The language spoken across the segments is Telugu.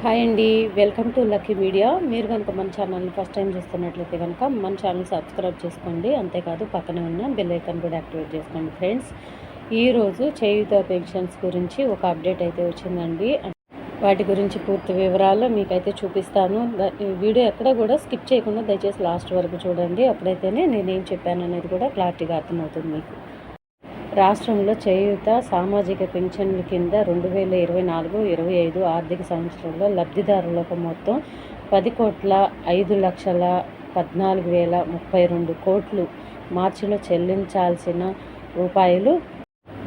హాయ్ అండి, వెల్కమ్ టు లక్కీ మీడియా. మీరు కనుక మన ఛానల్ని ఫస్ట్ టైం చూస్తున్నట్లయితే కనుక మన ఛానల్ సబ్స్క్రైబ్ చేసుకోండి. అంతేకాదు పక్కనే ఉన్న బెల్ ఐకాన్ కూడా యాక్టివేట్ చేసుకోండి. ఫ్రెండ్స్, ఈరోజు చేయూత పెన్షన్స్ గురించి ఒక అప్డేట్ అయితే వచ్చిందండి. వాటి గురించి పూర్తి వివరాలు మీకైతే చూపిస్తాను. వీడియో ఎక్కడ కూడా స్కిప్ చేయకుండా దయచేసి లాస్ట్ వరకు చూడండి. అప్పుడైతేనే నేనేం చెప్పాను అనేది కూడా క్లారిటీగా అర్థమవుతుంది మీకు. రాష్ట్రంలో చేయూత సామాజిక పింఛన్ల కింద 2024-25 ఆర్థిక సంవత్సరంలో లబ్ధిదారులకు మొత్తం 10,05,14,032 కోట్లు, మార్చిలో చెల్లించాల్సిన రూపాయలు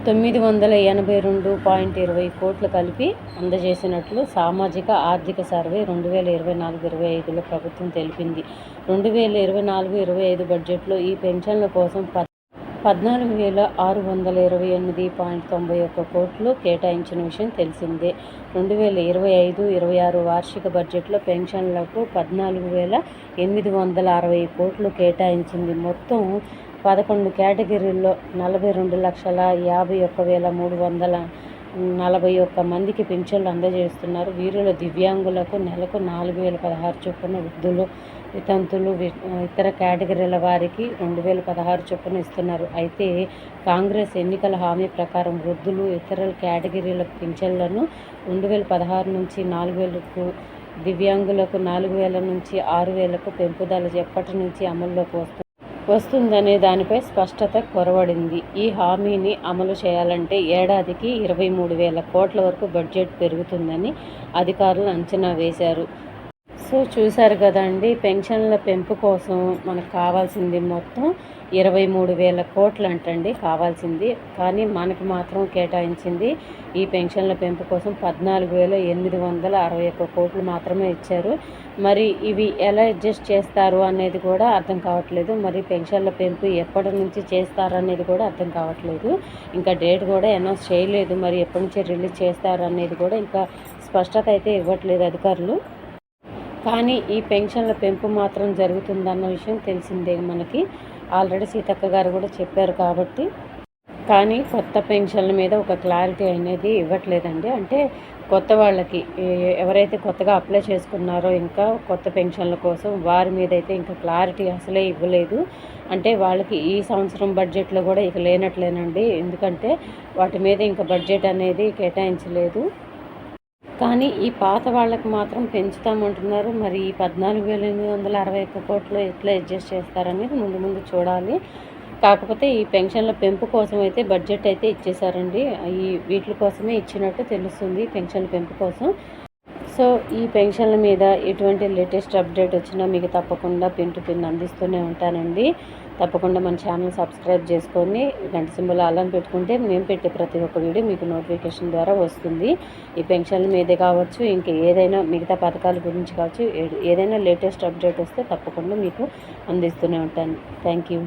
982.20 కోట్లు కలిపి అందజేసినట్లు సామాజిక ఆర్థిక సర్వే 2024-25లో ప్రభుత్వం తెలిపింది. 2024-25 బడ్జెట్లో ఈ పెన్షన్ల కోసం 14,628.91 కోట్లు కేటాయించిన విషయం తెలిసిందే. 2025-26 వార్షిక బడ్జెట్లో పెన్షన్లకు 14,860 కోట్లు కేటాయించింది. మొత్తం 11 కేటగిరీల్లో 42,51,341 మందికి పింఛన్లు అందజేస్తున్నారు. వీరిలో దివ్యాంగులకు నెలకు 4,016 చొప్పున, వృద్ధులు, వితంతులు, ఇతర కేటగిరీల వారికి 2,016 చొప్పున ఇస్తున్నారు. అయితే కాంగ్రెస్ ఎన్నికల హామీ ప్రకారం వృద్ధులు, ఇతర కేటగిరీల పింఛన్లను 2016 నుంచి 4,000కు, దివ్యాంగులకు 4,000 నుంచి 6,000కు పెంపుదల ఎప్పటి నుంచి అమల్లోకి వస్తుందనే దానిపై స్పష్టత కొరవడింది. ఈ హామీని అమలు చేయాలంటే ఏడాదికి 23,000 కోట్ల వరకు బడ్జెట్ పెరుగుతుందని అధికారులు అంచనా వేశారు. సో చూశారు కదండి, పెన్షన్ల పెంపు కోసం మనకు కావాల్సింది మొత్తం 23,000 కోట్లు అంటండి కావాల్సింది. కానీ మనకు మాత్రం కేటాయించింది ఈ పెన్షన్ల పెంపు కోసం 14,861 కోట్లు మాత్రమే ఇచ్చారు. మరి ఇవి ఎలా అడ్జస్ట్ చేస్తారు అనేది కూడా అర్థం కావట్లేదు. మరి పెన్షన్ల పెంపు ఎప్పటి నుంచి చేస్తారు అనేది కూడా అర్థం కావట్లేదు. ఇంకా డేట్ కూడా అనౌన్స్ చేయలేదు. మరి ఎప్పటి నుంచి రిలీజ్ చేస్తారు అనేది కూడా ఇంకా స్పష్టత అయితే ఇవ్వట్లేదు అధికారులు. కానీ ఈ పెన్షన్ల పెంపు మాత్రం జరుగుతుందన్న విషయం తెలిసిందే మనకి. ఆల్రెడీ సీతక్క గారు కూడా చెప్పారు కాబట్టి. కానీ కొత్త పెన్షన్ల మీద ఒక క్లారిటీ అనేది ఇవ్వట్లేదండి. అంటే కొత్త వాళ్ళకి ఎవరైతే కొత్తగా అప్లై చేసుకున్నారో ఇంకా కొత్త పెన్షన్ల కోసం వారి మీద అయితే ఇంకా క్లారిటీ అసలే ఇవ్వలేదు. అంటే వాళ్ళకి ఈ సంవత్సరం బడ్జెట్లో కూడా ఇక లేనట్లేనండి. ఎందుకంటే వాటి మీద ఇంకా బడ్జెట్ అనేది కేటాయించలేదు. కానీ ఈ పాత వాళ్ళకి మాత్రం పెంచుతామంటున్నారు. మరి ఈ 14,861 కోట్లు ఎట్లా అడ్జస్ట్ చేస్తారనేది ముందు చూడాలి. కాకపోతే ఈ పెన్షన్ల పెంపు కోసం అయితే బడ్జెట్ అయితే ఇచ్చేసారండి. వీటి కోసమే ఇచ్చినట్టు తెలుస్తుంది, పెన్షన్ల పెంపు కోసం. సో ఈ పెన్షన్ల మీద ఎటువంటి లేటెస్ట్ అప్డేట్ వచ్చినా మీకు తప్పకుండా పిన్ టు పిన్ అందిస్తూనే ఉంటానండి. తప్పకుండా మన ఛానల్ సబ్స్క్రైబ్ చేసుకొని గంట సింబల్ అలారం పెట్టుకుంటే మేము పెట్టే ప్రతి ఒక్క వీడియో మీకు నోటిఫికేషన్ ద్వారా వస్తుంది. ఈ పెన్షన్ల మీదే కావచ్చు, ఇంకా ఏదైనా మిగతా పథకాల గురించి కావచ్చు, ఏదైనా లేటెస్ట్ అప్డేట్ వస్తే తప్పకుండా మీకు అందిస్తూనే ఉంటాను. Thank you.